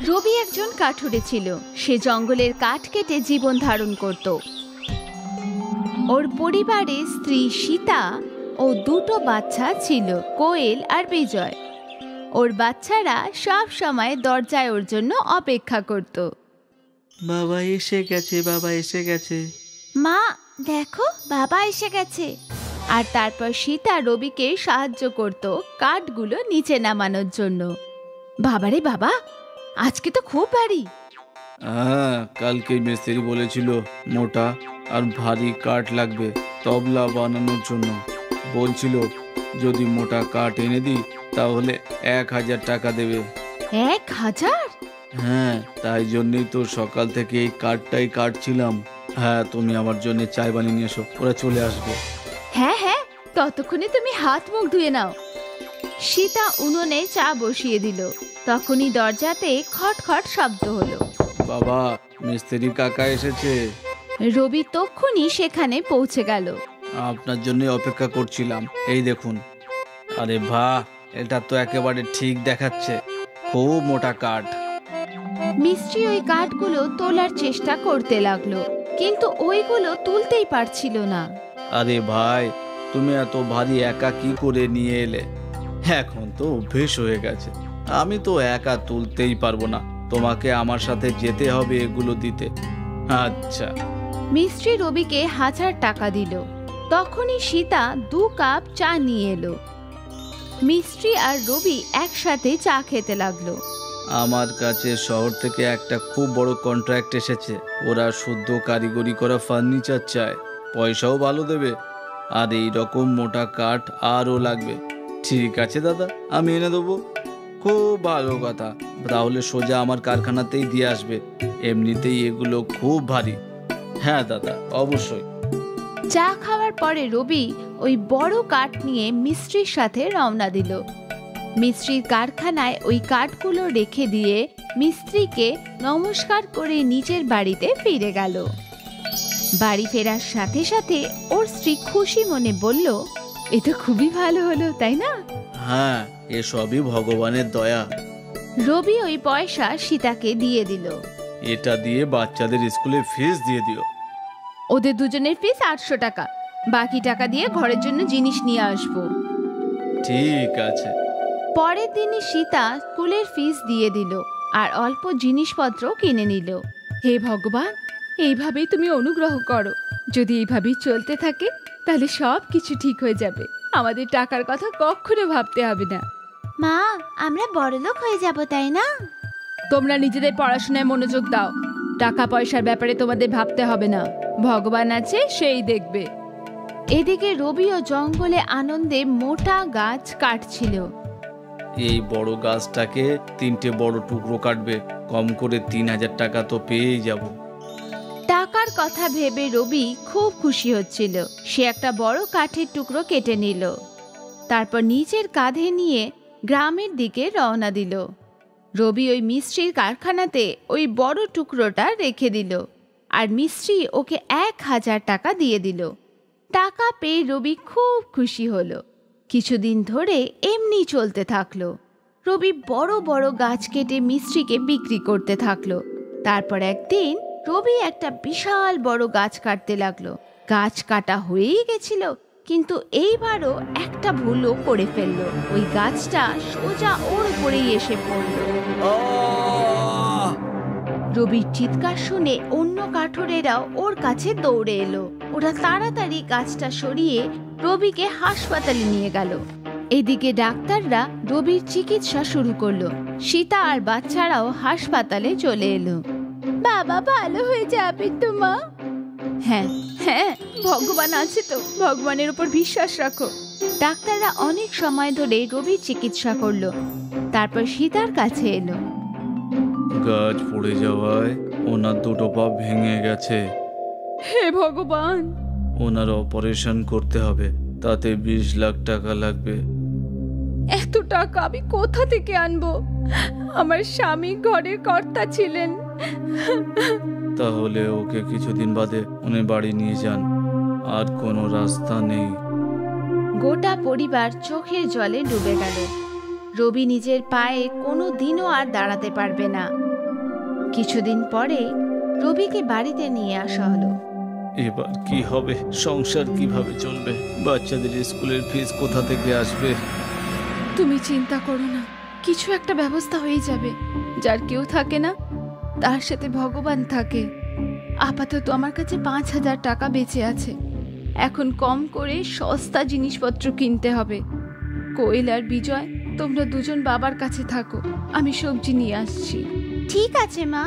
রবি একজন কাঠুরে ছিল। সে জঙ্গলের কাঠ কেটে জীবন ধারণ করত। ওর পরিবারে স্ত্রী সীতা ও দুটো বাচ্চা ছিল, কোয়েল আর বিজয়। ওর বাচ্চারা সব সময় দরজায় ওর জন্য অপেক্ষা করত। বাবা এসে গেছে, বাবা এসে গেছে। মা দেখো, বাবা এসে গেছে। আর তারপর সীতা রবিকে সাহায্য করত কাঠগুলো নিচে নামানোর জন্য। বাবারে বাবা, আজকে তো খুব ভারী। হ্যাঁ, কালকে মিস্ত্রি বলেছিল মোটা আর ভারী কাঠ লাগবে তবলা বানানোর জন্য। বলছিল যদি মোটা কাঠ এনে দিই তাহলে 1000 টাকা দেবে। 1000? হ্যাঁ, তাই জন্যই তো সকাল থেকে এই কাঠটাই কাটছিলাম। হ্যাঁ, তুমি আমার জন্য চায় বানিয়ে নিয়ে এসো, ওরা চলে আসবে। হ্যাঁ হ্যাঁ, ততক্ষণে তুমি হাত মুখ ধুয়ে নাও। সীতা উনুনে চা বসিয়ে দিল। তখনই দরজাতে খটখট শব্দ হলো। বাবা, মিস্ত্রি কাকা এসেছে। রবি তক্ষুনি সেখানে পৌঁছে গেল। আপনার জন্য অপেক্ষা করছিলাম, এই দেখুন। আরে বাহ, এটা তো একেবারে ঠিক দেখাচ্ছে, খুব মোটা কাঠ। মিস্ত্রি ওই কাঠগুলো তোলার চেষ্টা করতে লাগলো, কিন্তু ওইগুলো তুলতেই পারছিল না। আরে ভাই, তুমি এত ভারী একা কি করে নিয়ে এলে? এখন তো অভ্যেস হয়ে গেছে, আমি তো একা তুলতেই পারবো না, তোমাকে আমার সাথে যেতে হবে এগুলো দিতে। আচ্ছা। মিস্ত্রি রবিকে 1000 টাকা দিল। তখনই সীতা 2 কাপ চা নিয়ে এলো। মিস্ত্রি আর রবি একসাথে চা খেতে লাগলো। আমার কাছে শহর থেকে একটা খুব বড় কন্ট্রাক্ট এসেছে। ওরা শুদ্ধ কারিগরি করা ফার্নিচার চায়, পয়সাও ভালো দেবে, আর এই রকম মোটা কাঠ আরও লাগবে। ঠিক আছে দাদা, আমি এনে দেবো। খুব ভালো কথা, তাহলে সোজা আমার কারখানাতেই দিয়ে আসবে, এমনিতেই এগুলো খুব ভারী। হ্যাঁ দাদা, অবশ্যই। চা খাওয়ার পরে রবি ওই বড় কাঠ নিয়ে মিস্ত্রির সাথে রওনা দিল। মিস্ত্রির কারখানায় ওই কাঠগুলো রেখে দিয়ে মিস্ত্রিকে নমস্কার করে নিজের বাড়িতে ফিরে গেল। বাড়ি ফেরার সাথে সাথে ওর স্ত্রী খুশি মনে বলল, এ তো খুবই ভালো হলো, তাই না? হ্যাঁ, এসবই ভগবানের দয়া। রবি ওই পয়সা সীতাকে দিয়ে দিল। এটা দিয়ে বাচ্চাদের স্কুলে ফিস দিয়ে দিও। ওদের দুজনের ফিস 800 টাকা, বাকি টাকা দিয়ে ঘরের জন্য জিনিস নিয়ে আসবো। ঠিক আছে। পরের দিনই সীতা স্কুলের ফিস দিয়ে দিল আর অল্প জিনিসপত্র কিনে নিল। হে ভগবান, এইভাবেই তুমি অনুগ্রহ করো। যদি এইভাবেই চলতে থাকে তাহলে সব কিছু ঠিক হয়ে যাবে, আমাদের টাকার কথা কখনো ভাবতে হবে না। মা, আমরা বড়লোক হয়ে যাব, তাই না? তোমরা নিজেদের পড়াশোনায় মনোযোগ দাও, টাকা পয়সার ব্যাপারে তোমাদের ভাবতে হবে না, ভগবান আছে, সেই দেখবে। এদিকে রবিও জঙ্গলে আনন্দে মোটা গাছ কাটছিল। এই বড় গাছটাকে 3টে বড় টুকরো কাটবে, কম করে 3000 টাকা তো পেয়েই যাব। টাকার কথা ভেবে রবি খুব খুশি হচ্ছিল। সে একটা বড় কাঠের টুকরো কেটে নিল, তারপর নিজের কাঁধে নিয়ে গ্রামের দিকে রওনা দিল। রবি ওই মিস্ত্রির কারখানাতে ওই বড় টুকরোটা রেখে দিল, আর মিস্ত্রি ওকে 1000 টাকা দিয়ে দিল। টাকা পেয়ে রবি খুব খুশি হলো। কিছুদিন ধরে এমনি চলতে থাকলো। রবি বড় বড় গাছ কেটে মিস্ত্রিকে বিক্রি করতে থাকলো। তারপর একদিন রবি একটা বিশাল বড় গাছ কাটতে লাগলো। গাছ কাটা হয়েই গেছিল, কিন্তু এইবারও একটা ভুলও করে ফেললো। ওই গাছটা সোজা ওর উপরেই এসে পড়লো। রবির চিৎকার শুনে অন্য কাঠুরেরাও ওর কাছে দৌড়ে এলো। ওরা তাড়াতাড়ি গাছটা সরিয়ে রবিকে হাসপাতালে নিয়ে গেল। এদিকে ডাক্তাররা রবির চিকিৎসা শুরু করলো। সীতা আর বাচ্চারাও হাসপাতালে চলে এলো। বাবা ভালো হয়ে যাবে তো মা? হ্যাঁ হ্যাঁ, ভগবান আছে তো, ভগবানের উপর বিশ্বাস রাখো। ডাক্তাররা অনেক সময় ধরে রবির চিকিৎসা করলো। তারপর সীতার কাছে এলো। গাছ পড়ে যাওয়ায় ওনার 2টো পা ভেঙে গেছে। হে ভগবান! ওনার অপারেশন করতে হবে, তাতে 20 লাখ টাকা লাগবে। এত টাকা আমি কোথা থেকে আনবো? আমার স্বামী ঘরের কর্তা ছিলেন। তাহলে ওকে কিছুদিন বাদে উনি বাড়ি নিয়ে যান, আর কোনো রাস্তা নেই। গোটা পরিবার চোখের জলে ডুবে গেল। রবি নিজের পায়ে কোনো দিনও আর দাঁড়াতে পারবে না। কিছুদিন পরে রবিকে বাড়িতে নিয়ে আসা হলো। এবার কি হবে, সংসার কিভাবে চলবে, বাচ্চাদের স্কুলের ফিস কোথা থেকে আসবে? তুমি চিন্তা করো না, কিছু একটা ব্যবস্থা হয়ে যাবে। যার কেউ থাকে না তার সাথে ভগবান থাকে। আপাতত আমার কাছে 5,000 টাকা বেঁচে আছে। এখন কম করে সস্তা জিনিসপত্র কিনতে হবে। কোয়েল আর বিজয়, তোমরা দুজন বাবার কাছে থাকো, আমি সবজি নিয়ে আসছি। ঠিক আছে মা।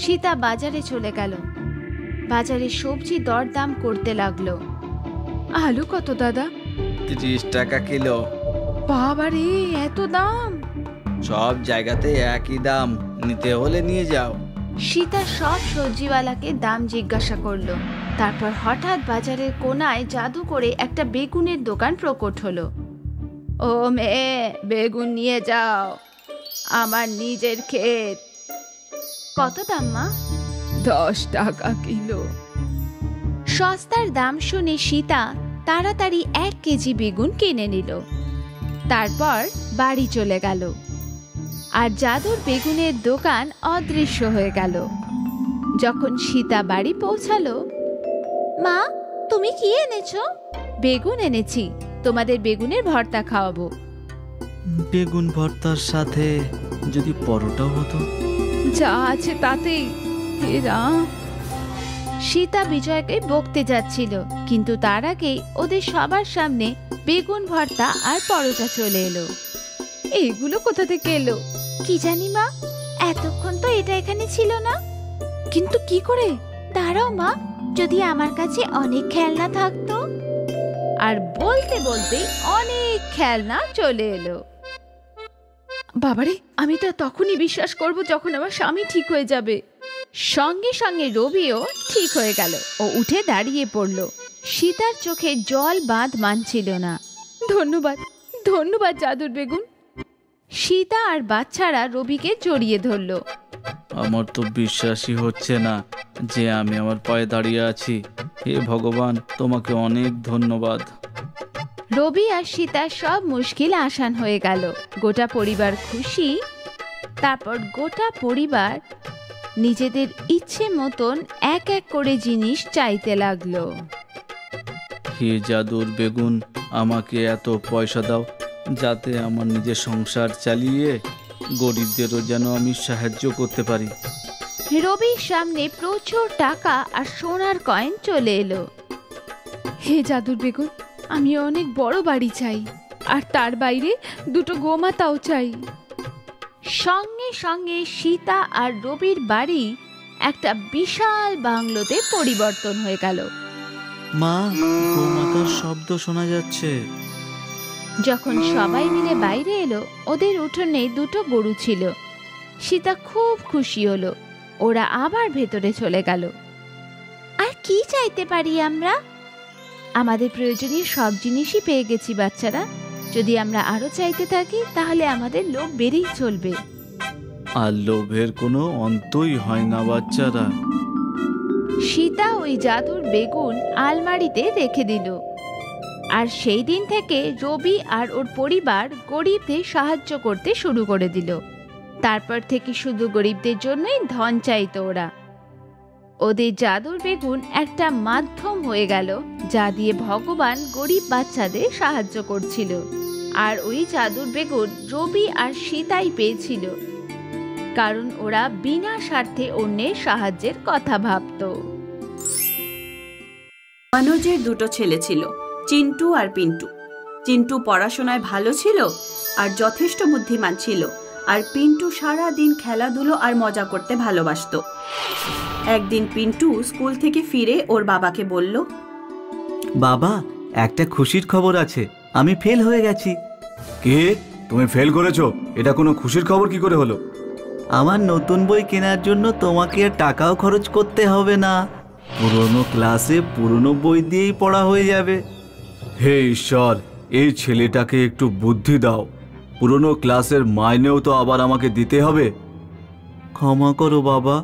সীতা বাজারে চলে গেল। বাজারে সবজি দরদাম করতে লাগলো। আলু কত দাদা? 30 টাকা কিলো। বাবারে, এত দাম! সব জায়গাতে একই দাম, নিতে হলে নিয়ে যাও। সীতা সব সবজিওয়ালাকে দাম জিজ্ঞাসা করলো। তারপর হঠাৎ বাজারের কোনায় জাদু করে একটা বেগুনের দোকান প্রকট হলো। ও মেয়ে, বেগুন নিয়ে যাও, আমার নিজের ক্ষেত। কত দাম মা? 10 টাকা কিলো। সস্তার দাম শুনে সীতা তাড়াতাড়ি 1 কেজি বেগুন কিনে নিল। তারপর বাড়ি চলে গেল। আর জাদুর বেগুনের দোকান অদৃশ্য হয়ে গেল। যখন সীতা বাড়ি পৌঁছালো, মা তুমি কি এনেছো? বেগুন এনেছি, তোমাদের বেগুনের ভর্তা খাওয়াবো। বেগুন ভর্তার সাথে যদি পরোটাও হতো। যা আছে তাতেই। হে রাম! সীতা বিজয়কে বকতে যাচ্ছিল, কিন্তু তার আগেই ওদের সবার সামনে বেগুন ভর্তা আর পরোটা চলে এলো। এইগুলো কোথা থেকে এলো কি জানি মা, এতক্ষণ তো এটা এখানে ছিল না। কিন্তু কি করে? দাঁড়াও মা, যদি আমার কাছে অনেক খেলনা থাকতো। আর বলতে বলতে অনেক খেলনা চলে এলো। বাবারে, আমি তো তখনই বিশ্বাস করব যখন আমার স্বামী ঠিক হয়ে যাবে। সঙ্গে সঙ্গে রবিও ঠিক হয়ে গেল। ও উঠে দাঁড়িয়ে পড়ল। সীতার চোখে জল বাঁধ মানছিল না। ধন্যবাদ, ধন্যবাদ জাদুর বেগুন। সীতা আর বাচ্চারা রবিকে জড়িয়ে ধরল। আমার তো বিশ্বাসই হচ্ছে না যে আমি আমার পায়ে দাঁড়িয়ে আছি। হে ভগবান, তোমাকে অনেক ধন্যবাদ। রবি আর সীতা সব মুশকিল আসান হয়ে গেল। গোটা পরিবার খুশি। তারপর গোটা পরিবার নিজেদের ইচ্ছে মতন এক এক করে জিনিস চাইতে লাগলো। হে জাদুর বেগুন, আমাকে এত পয়সা দাও যাতে আমার নিজের সংসার চালিয়ে গরিবদেরও যেন আমি সাহায্য করতে পারি। রবির সামনে প্রচুর টাকা আর সোনার কয়েন চলে এলো। হে জাদুর বেগুন, আমি অনেক বড় বাড়ি চাই, আর তার বাইরে 2টো গোমাতাও চাই। সঙ্গে সঙ্গে সীতা আর রবির বাড়ি একটা বিশাল বাংলোতে পরিবর্তন হয়ে গেল। মা, গোমাতার শব্দ শোনা যাচ্ছে। যখন সবাই মিলে বাইরে এলো, ওদের উঠোনে 2টো গরু ছিল। সীতা খুব খুশি হলো। ওরা আবার ভেতরে চলে গেল। আর কি চাইতে পারি আমরা? আমাদের প্রয়োজনীয় সব জিনিসই পেয়ে গেছি বাচ্চারা। যদি আমরা আরো চাইতে থাকি তাহলে আমাদের লোভ বেড়েই চলবে। আর লোভের কোনো অন্তই হয় না বাচ্চারা। সীতা ওই জাদুর বেগুন আলমারিতে রেখে দিল। আর সেই দিন থেকে রবি আর ওর পরিবার গরিবদের সাহায্য করতে শুরু করে দিল। তারপর থেকে শুধু গরিবদের জন্যই ধন চাইতো ওরা। ওদের জাদুর বেগুন একটা মাধ্যম হয়ে গেল, যা দিয়ে ভগবান গরিব বাচ্চাদের সাহায্য করছিল। আর ওই জাদুর বেগুন রবি আর সীতাই পেয়েছিল, কারণ ওরা বিনা স্বার্থে অন্যের সাহায্যের কথা ভাবত। মানুষের 2টো ছেলে ছিল, চিন্টু আর পিন্টু। চিন্টু পড়াশোনায় ভালো ছিল আর যথেষ্ট বুদ্ধিমান ছিল, আর পিন্টু সারা দিন খেলাধুলো আর মজা করতে ভালোবাসত। একদিন পিন্টু স্কুল থেকে ফিরে ওর বাবাকে বলল, বাবা, একটা খুশির খবর আছে, আমি ফেল হয়ে গেছি। কি? তুমি ফেল করেছো? এটা কোনো খুশির খবর কি করে হলো? আমার নতুন বই কেনার জন্য তোমাকে আর টাকাও খরচ করতে হবে না। পুরনো ক্লাসে পুরনো বই দিয়েই পড়া হয়ে যাবে। হে ঈশ্বর, এই ছেলেটাকে একটু বুদ্ধি দাও। পুরনো ক্লাসের মাইনেও তো আবার আমাকে দিতে হবে। ক্ষমা করো বাবা,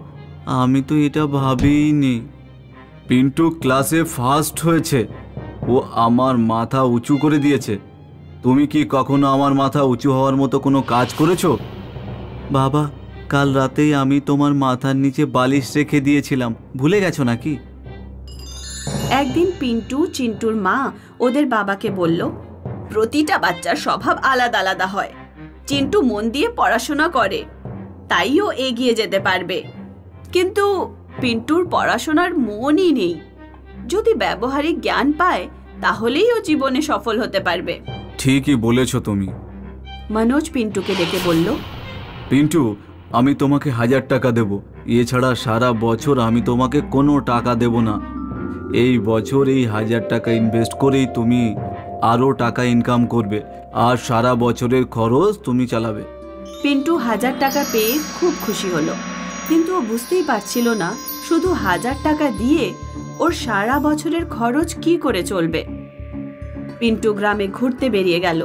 আমি তো এটা ভাবিনি। পিন্টু ক্লাসে ফার্স্ট হয়েছে, ও আমার মাথা উঁচু করে দিয়েছে। তুমি কি কখনো আমার মাথা উঁচু হওয়ার মতো কোনো কাজ করেছো? বাবা, কাল রাতেই আমি তোমার মাথার নিচে বালিশ রেখে দিয়েছিলাম, ভুলে গেছো নাকি? একদিন পিন্টু চিন্টুর মা ওদের বাবাকে বলল, প্রতিটা বাচ্চার স্বভাব আলাদা আলাদা হয়। চিন্টু মন দিয়ে পড়াশোনা করে, তাই ও এগিয়ে যেতে পারবে, কিন্তু পিন্টুর পড়াশোনার মনই নেই। যদি ব্যবহারিক জ্ঞান পায় তাহলেই ও জীবনে সফল হতে পারবে। ঠিকই বলেছো তুমি। মনোজ পিন্টুকে ডেকে বলল, পিন্টু, আমি তোমাকে 1000 টাকা দেব। এছাড়া সারা বছর আমি তোমাকে কোনো টাকা দেব না। এই বছর এই 1000 টাকা ইনভেস্ট করেই তুমি আরও টাকা ইনকাম করবে, আর সারা বছরের খরচ তুমি চালাবে। পিন্টু 1000 টাকা পেয়ে খুব খুশি হলো, কিন্তু ও বুঝতেই পারছিল না শুধু 1000 টাকা দিয়ে ওর সারা বছরের খরচ কি করে চলবে। পিন্টু গ্রামে ঘুরতে বেরিয়ে গেল।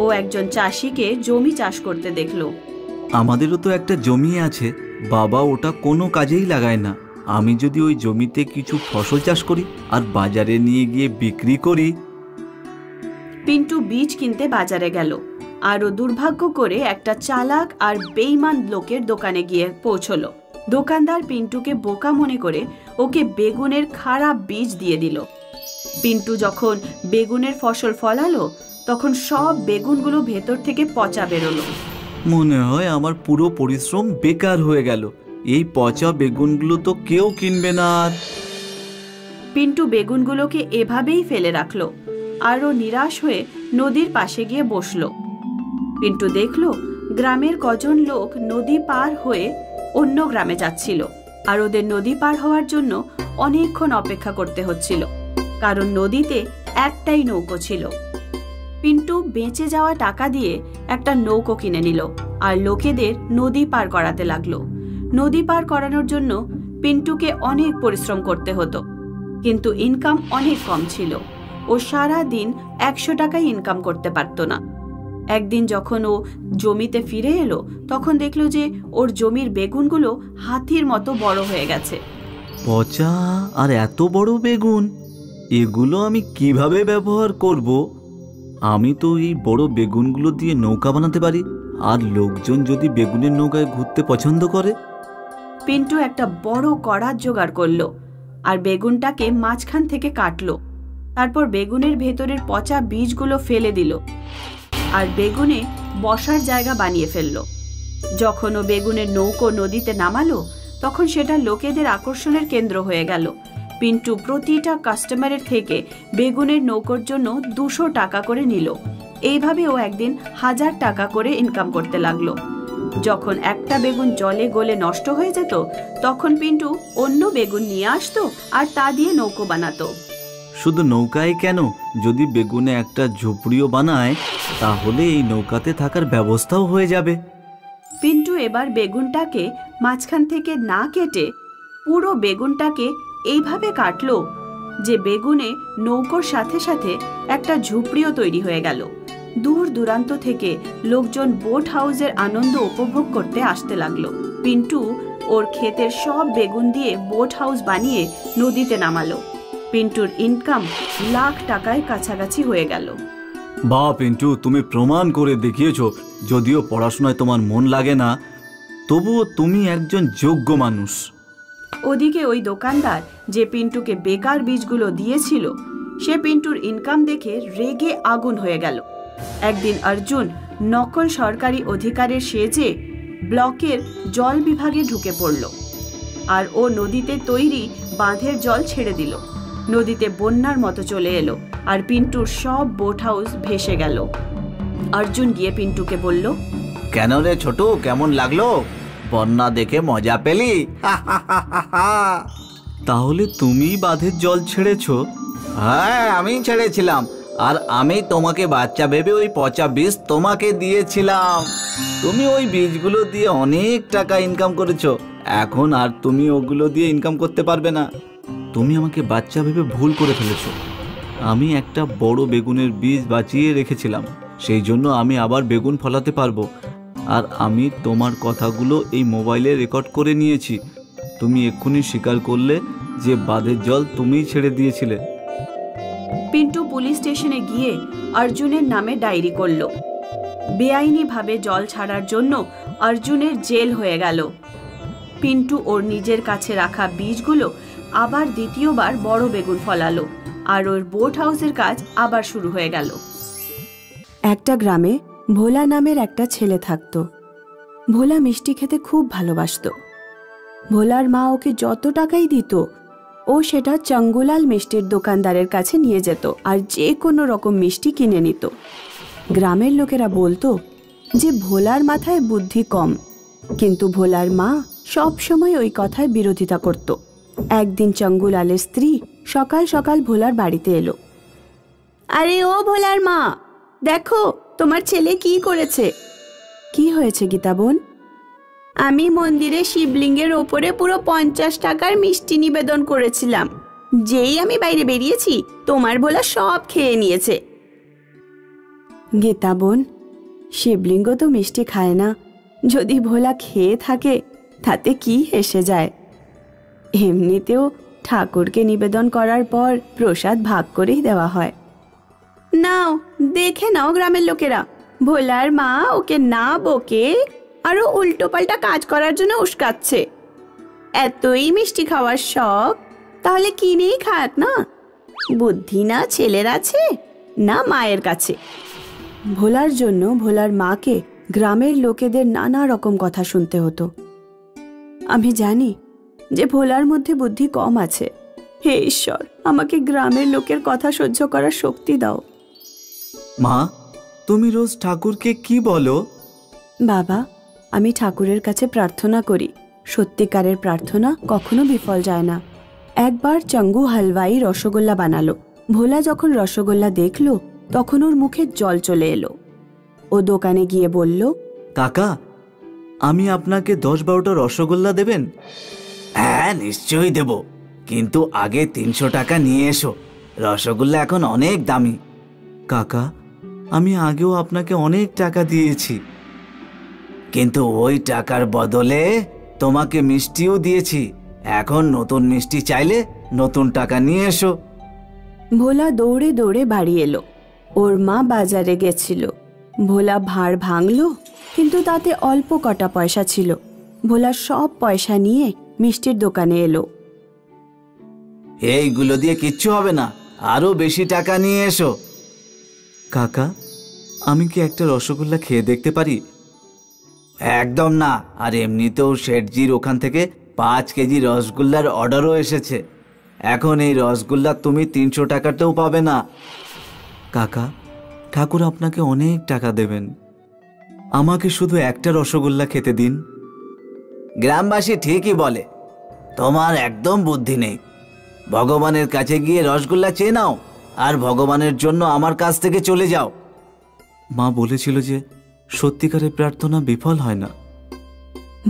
ও একজন চাষিকে জমি চাষ করতে দেখলো। আমাদেরও তো একটা জমি আছে, বাবা ওটা কোনো কাজেই লাগায় না। আমি যদি ওই জমিতে কিছু ফসল চাষ করি আর বাজারে নিয়ে গিয়ে বিক্রি করি। পিন্টু বীজ কিনতে বাজারে গেল, আর ও দুর্ভাগ্য করে একটা চালাক আর বেঈমান লোকের দোকানে গিয়ে পৌঁছলো। দোকানদার পিন্টুকে বোকা মনে করে ওকে বেগুনের খারাপ বীজ দিয়ে দিল। পিন্টু যখন বেগুনের ফসল ফলালো তখন সব বেগুনগুলো ভেতর থেকে পচা বেরোলো। মনে হয় আমার পুরো পরিশ্রম বেকার হয়ে গেল। এই পচা বেগুনগুলো তো কেউ কিনবে না। আর পিন্টু বেগুনগুলোকে এভাবেই ফেলে রাখলো, আর ও নিরাশ হয়ে নদীর পাশে গিয়ে বসলো। পিন্টু দেখলো গ্রামের কজন লোক নদী পার হয়ে অন্য গ্রামে যাচ্ছিল, আর ওদের নদী পার হওয়ার জন্য অনেকক্ষণ অপেক্ষা করতে হচ্ছিল, কারণ নদীতে একটাই নৌকো ছিল। পিন্টু বেঁচে যাওয়া টাকা দিয়ে একটা নৌকো কিনে নিল আর লোকেদের নদী পার করাতে লাগলো। নদী পার করানোর জন্য পিন্টুকে অনেক পরিশ্রম করতে হতো, কিন্তু ইনকাম অনেক কম ছিল। ও সারা দিন 100 টাকাই ইনকাম করতে পারত না। একদিন যখন ও জমিতে ফিরে এলো তখন দেখলো যে ওর জমির বেগুনগুলো হাতির মতো বড় হয়ে গেছে। পচা আর এত বড় বেগুন, এগুলো আমি কিভাবে ব্যবহার করব? আমি তো এই বড় বেগুনগুলো দিয়ে নৌকা বানাতে পারি, আর লোকজন যদি বেগুনের নৌকায় ঘুরতে পছন্দ করে। পিন্টু একটা বড় কড়াত জোগাড় করলো আর বেগুনটাকে মাঝখান থেকে কাটলো। তারপর বেগুনের ভেতরের পচা বীজগুলো ফেলে দিল আর বেগুনে বসার জায়গা বানিয়ে ফেললো। যখন ও বেগুনের নৌকো নদীতে নামালো তখন সেটা লোকেদের আকর্ষণের কেন্দ্র হয়ে গেল। পিন্টু প্রতিটা কাস্টমারের থেকে বেগুনের নৌকোর জন্য 200 টাকা করে নিল। এইভাবে ও একদিন 1000 টাকা করে ইনকাম করতে লাগলো। যখন একটা বেগুন জলে গলে নষ্ট হয়ে যেত তখন পিন্টু অন্য বেগুন নিয়ে আসতো আর তা দিয়ে নৌকো বানাতো। শুধু নৌকায় কেন, যদি বেগুনে একটা ঝুপড়িও বানায় তাহলে এই নৌকাতে থাকার ব্যবস্থাও হয়ে যাবে। পিন্টু এবার বেগুনটাকে মাঝখান থেকে না কেটে পুরো বেগুনটাকে এইভাবে কাটলো যে বেগুনে নৌকোর সাথে সাথে একটা ঝুপড়িও তৈরি হয়ে গেল। দূর দূরান্ত থেকে লোকজন বোট হাউসের আনন্দ উপভোগ করতে আসতে লাগলো। পিন্টু ওর ক্ষেতের সব বেগুন দিয়ে বোট হাউস বানিয়ে নদীতে নামালো। পিন্টুর ইনকাম লাখ টাকায় কাছাকাছি হয়ে গেল। বাহ পিন্টু, তুমি প্রমাণ করে দেখিয়েছো, যদিও পড়াশোনায় তোমার মন লাগে না, তবুও তুমি একজন যোগ্য মানুষ। ওদিকে ওই দোকানদার যে পিন্টুকে বেকার বীজগুলো দিয়েছিল সে পিন্টুর ইনকাম দেখে রেগে আগুন হয়ে গেল। একদিন অর্জুন নকল সরকারি অধিকারের সেজে ব্লকের জল বিভাগে ঢুকে পড়ল, আর ও নদীতে তৈরি বাঁধের জল ছেড়ে দিল। নদীতে বন্যার মতো চলে এলো আর পিন্টুর সব বোট হাউস ভেসে গেল। অর্জুন গিয়ে পিন্টুকে বলল, কেন রে ছোট, কেমন লাগলো? বন্যা দেখে মজা পেলি? তাহলে তুমি বাঁধের জল ছেড়েছো? হ্যাঁ, আমি ছেড়েছিলাম, আর আমি তোমাকে বাচ্চা ভেবে ওই পচা বীজ তোমাকে দিয়েছিলাম। তুমি ওই বীজগুলো দিয়ে অনেক টাকা ইনকাম করেছো, এখন আর তুমি ওগুলো দিয়ে ইনকাম করতে পারবে না। তুমি আমাকে বাচ্চা ভেবে ভুল করে ফেলেছো। আমি একটা বড় বেগুনের বীজ বাঁচিয়ে রেখেছিলাম, সেই জন্য আমি আবার বেগুন ফলাতে পারবো। আর আমি তোমার কথাগুলো এই মোবাইলে রেকর্ড করে নিয়েছি। তুমি এক্ষুনি স্বীকার করলে যে বাঁধের জল তুমিই ছেড়ে দিয়েছিলে। পিন্টু পুলিশ স্টেশনে গিয়ে অর্জুনের নামে ডায়েরি করলো। বেআইনিভাবে জল ছাড়ার জন্য অর্জুনের জেল হয়ে গেল। পিন্টু ওর নিজের কাছে রাখা বীজগুলো আবার দ্বিতীয়বার বড় বেগুন ফলালো, আর ওর বোট হাউসের কাজ আবার শুরু হয়ে গেল। একটা গ্রামে ভোলা নামের একটা ছেলে থাকত। ভোলা মিষ্টি খেতে খুব ভালোবাসতো। ভোলার মা ওকে যত টাকাই দিত, ও সেটা চঙ্গুলাল মিষ্টির দোকানদারের কাছে নিয়ে যেত আর যে কোনো রকম মিষ্টি কিনে নিত। গ্রামের লোকেরা বলতো যে ভোলার মাথায় বুদ্ধি কম, কিন্তু ভোলার মা সব সময় ওই কথায় বিরোধিতা করত। একদিন চঙ্গুলালের স্ত্রী সকাল সকাল ভোলার বাড়িতে এলো। আরে ও ভোলার মা, দেখো তোমার ছেলে কি করেছে। কি হয়েছে গীতা বোন? আমি মন্দিরে শিবলিঙ্গের ওপরে পুরো 50 টাকার মিষ্টি নিবেদন করেছিলাম। যেই আমি বাইরে বেরিয়েছি, তোমার ভোলা সব খেয়ে নিয়েছে। গীতা বোন, শিবলিঙ্গ তো মিষ্টি খায় না। যদি ভোলা খেয়ে থাকে তাতে কি এসে যায়? এমনিতেও ঠাকুরকে নিবেদন করার পর প্রসাদ ভাগ করেই দেওয়া হয়। নাও দেখে নাও গ্রামের লোকেরা, ভোলার মা ওকে না বকে আরো উল্টো পাল্টা কাজ করার জন্য উস্কাচ্ছে। এতই মিষ্টি খাওয়ার শখ, তাহলে কিনেই খাক না। বুদ্ধি না ছেলের আছে না মায়ের কাছে। ভোলার জন্য ভোলার মাকে গ্রামের লোকেদের নানা রকম কথা শুনতে হতো। আমি জানি যে ভোলার মধ্যে বুদ্ধি কম আছে। হে ঈশ্বর, আমাকে গ্রামের লোকের কথা সহ্য করার শক্তি দাও। মা, তুমি রোজ ঠাকুরকে কি বলো? বাবা, আমি ঠাকুরের কাছে প্রার্থনা করি। সত্যিকারের প্রার্থনা কখনো বিফল যায় না। একবার চঙ্গু হালওয়াই রসগোল্লা বানালো। ভোলা যখন রসগোল্লা দেখলো তখন ওর মুখে জল চলে এলো। ও দোকানে গিয়ে বলল, কাকা, আমি আপনাকে 10-12টা রসগোল্লা দেবেন? হ্যাঁ নিশ্চয়ই দেব, কিন্তু আগে 300 টাকা নিয়ে এসো। রসগোল্লা এখন অনেক দামি। কাকা, আমি আগেও আপনাকে অনেক টাকা দিয়েছি। কিন্তু ওই টাকার বদলে তোমাকে মিষ্টিও দিয়েছি। এখন নতুন মিষ্টি চাইলে নতুন টাকা নিয়ে এসো। ভোলা দৌড়ে দৌড়ে বাড়ি এলো। ওর মা বাজারে গেছিল। ভোলা ভাঁড় ভাঙলো, কিন্তু তাতে অল্প কটা পয়সা ছিল। ভোলা সব পয়সা নিয়ে মিষ্টির দোকানে এলো। এইগুলো দিয়ে কিচ্ছু হবে না, আরো বেশি টাকা নিয়ে এসো। কাকা, আমি কি একটা রসগোল্লা খেয়ে দেখতে পারি? একদম না, আর এমনিতেও শেঠজির ওখান থেকে 5 কেজি রসগোল্লার অর্ডারও এসেছে। এখন এই রসগোল্লা তুমি 300 টাকাতেও পাবে না। কাকা, ঠাকুর আপনাকে অনেক টাকা দেবেন, আমাকে শুধু একটা রসগোল্লা খেতে দিন। গ্রামবাসী ঠিকই বলে, তোমার একদম বুদ্ধি নেই। ভগবানের কাছে গিয়ে রসগোল্লা চেয়ে নাও, আর ভগবানের জন্য আমার কাছ থেকে চলে যাও। মা বলেছিল যে সত্যিকারের প্রার্থনা বিফল হয় না।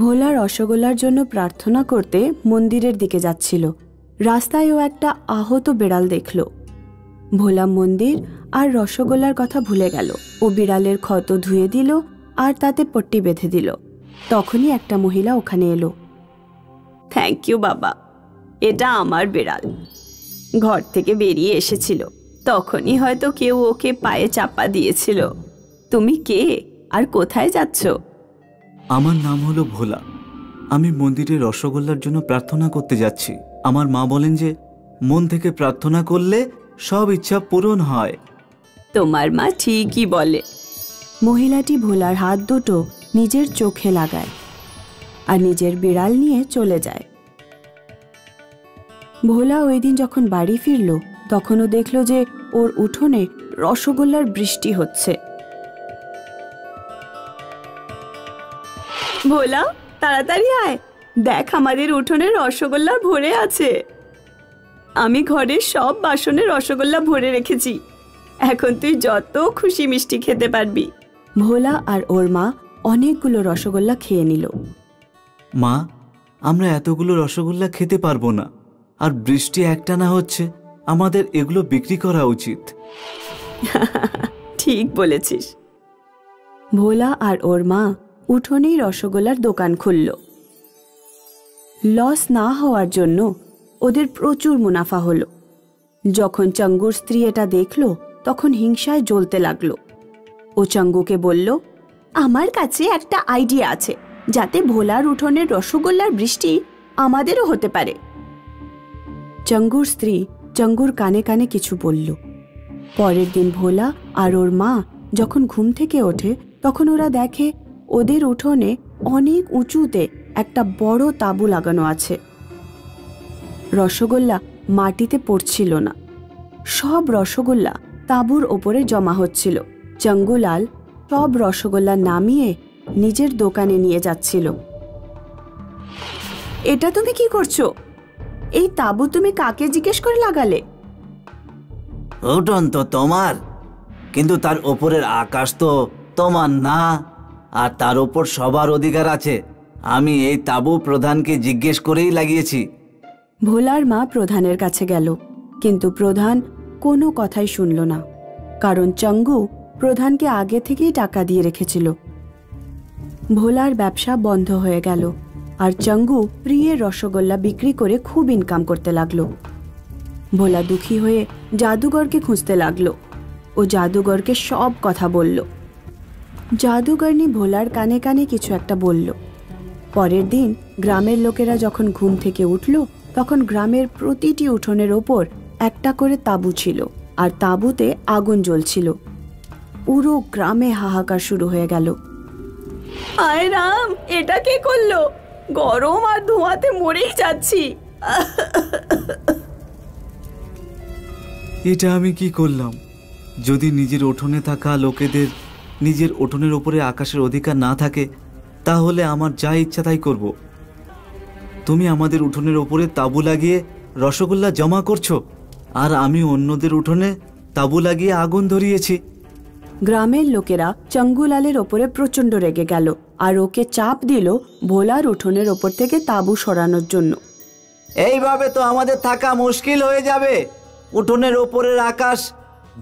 ভোলা রসগোল্লার জন্য প্রার্থনা করতে মন্দিরের দিকে যাচ্ছিল। রাস্তায় ও একটা আহত বিড়াল দেখল। ভোলা মন্দির আর রসগোল্লার কথা ভুলে গেল। ও বিড়ালের ক্ষত ধুয়ে দিল আর তাতে পট্টি বেঁধে দিল। তখনই একটা মহিলা ওখানে এলো। থ্যাংক ইউ বাবা, এটা আমার বিড়াল। ঘর থেকে বেরিয়ে এসেছিল, তখনই হয়তো কেউ ওকে পায়ে চাপা দিয়েছিল। তুমি কে আর কোথায় যাচ্ছ? আমার নাম হলো ভোলা। আমি মন্দিরে রসগোল্লার জন্য প্রার্থনা করতে যাচ্ছি। আমার মা বলেন যে মন থেকে প্রার্থনা করলে সব ইচ্ছা পূরণ হয়। তোমার মা ঠিকই বলে। মহিলাটি ভোলার হাত দুটো নিজের চোখে লাগায় আর নিজের বিড়াল নিয়ে চলে যায়। ভোলা ওই দিন যখন বাড়ি ফিরল তখনও দেখল যে ওর উঠোনে রসগোল্লার বৃষ্টি হচ্ছে। ভোলা, তাড়াতাড়ি আয়, দেখ আমাদের উঠোনে রসগোল্লা ভরে আছে। আমি ঘরের সব বাসনে রসগোল্লা ভরে রেখেছি। এখন তুই যত খুশি মিষ্টি খেতে পারবি। ভোলা আর ওর মা অনেকগুলো রসগোল্লা খেয়ে নিল। মা, আমরা এতগুলো রসগোল্লা খেতে পারবো না, আর বৃষ্টি একটানা হচ্ছে, আমাদের এগুলো বিক্রি করা উচিত। ঠিক বলেছিস। ভোলা আর ওর মা উঠোনেই রসগোল্লার দোকান খুলল। লস না হওয়ার জন্য ওদের প্রচুর মুনাফা হলো। যখন চঙ্গুর স্ত্রী এটা দেখল তখন হিংসায় জ্বলতে লাগলো। ও চঙ্গুকে বলল, আমার কাছে একটা আইডিয়া আছে, যাতে ভোলার উঠোনের রসগোল্লার বৃষ্টি আমাদেরও হতে পারে। চঙ্গুর স্ত্রী চঙ্গুর কানে কানে কিছু বলল। পরের দিন ভোলা আর ওর মা যখন ঘুম থেকে ওঠে, তখন ওরা দেখে ওদের উঠোনে অনেক উঁচুতে একটা বড় তাঁবু লাগানো আছে। রসগোল্লা মাটিতে পড়ছিল না, সব রসগোল্লা তাঁবুর ওপরে জমা হচ্ছিল। চঙ্গুলাল সব রসগোল্লা নামিয়ে নিজের দোকানে নিয়ে যাচ্ছিল। এটা তুমি কি করছো? এই তাঁবু তুমি কাকে জিজ্ঞেস করে লাগালে? উঠোন তো তোমার, কিন্তু তার ওপরের আকাশ তো তোমার না, আর তার ওপর সবার অধিকার আছে। আমি এই তাঁবু প্রধানকে জিজ্ঞেস করেই লাগিয়েছি। ভোলার মা প্রধানের কাছে গেল, কিন্তু প্রধান কোনো কথাই শুনল না, কারণ চঙ্গু প্রধানকে আগে থেকেই টাকা দিয়ে রেখেছিল। ভোলার ব্যবসা বন্ধ হয়ে গেল, আর চঙ্গু প্রিয়ের রসগোল্লা বিক্রি করে খুব ইনকাম করতে লাগলো। ভোলা দুঃখী হয়ে জাদুঘরকে খুঁজতে লাগলো। ও জাদুঘরকে সব কথা বলল। জাদুঘরনি ভোলার কানে কানে কিছু একটা বলল। পরের দিন গ্রামের লোকেরা যখন ঘুম থেকে উঠল, তখন গ্রামের প্রতিটি উঠোনের ওপর একটা করে তাঁবু ছিল, আর তাঁবুতে আগুন জ্বলছিল। পুরো গ্রামে হাহাকার শুরু হয়ে গেল। আয় রাম, এটা কে করলো? গরম আর ধোঁয়াতে মরেই যাচ্ছি। এটা আমি কি করলাম? যদি নিজের উঠোনে থাকা লোকেদের নিজের উঠোনের ওপরে আকাশের অধিকার না থাকে, তাহলে আমার যা ইচ্ছা তাই করব। তুমি আমাদের উঠোনের ওপরে তাঁবু লাগিয়ে রসগোল্লা জমা করছো, আর আমি অন্যদের উঠোনে তাঁবু লাগিয়ে আগুন ধরিয়েছি। গ্রামের লোকেরা চঙ্গুলালের ওপরে প্রচন্ড রেগে গেল, আর ওকে চাপ দিল ভোলার উঠোনের ওপর থেকে তাঁবু সরানোর জন্য। এইভাবে তো আমাদের থাকা মুশকিল হয়ে যাবে। উঠোনের ওপরের আকাশ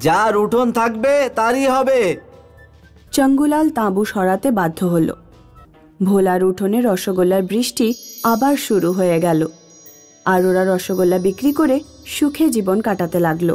যার উঠোন থাকবে তারই হবে। চঙ্গুলাল তাঁবু সরাতে বাধ্য হলো। ভোলার উঠোনে রসগোল্লার বৃষ্টি আবার শুরু হয়ে গেল, আর ওরা রসগোল্লা বিক্রি করে সুখে জীবন কাটাতে লাগলো।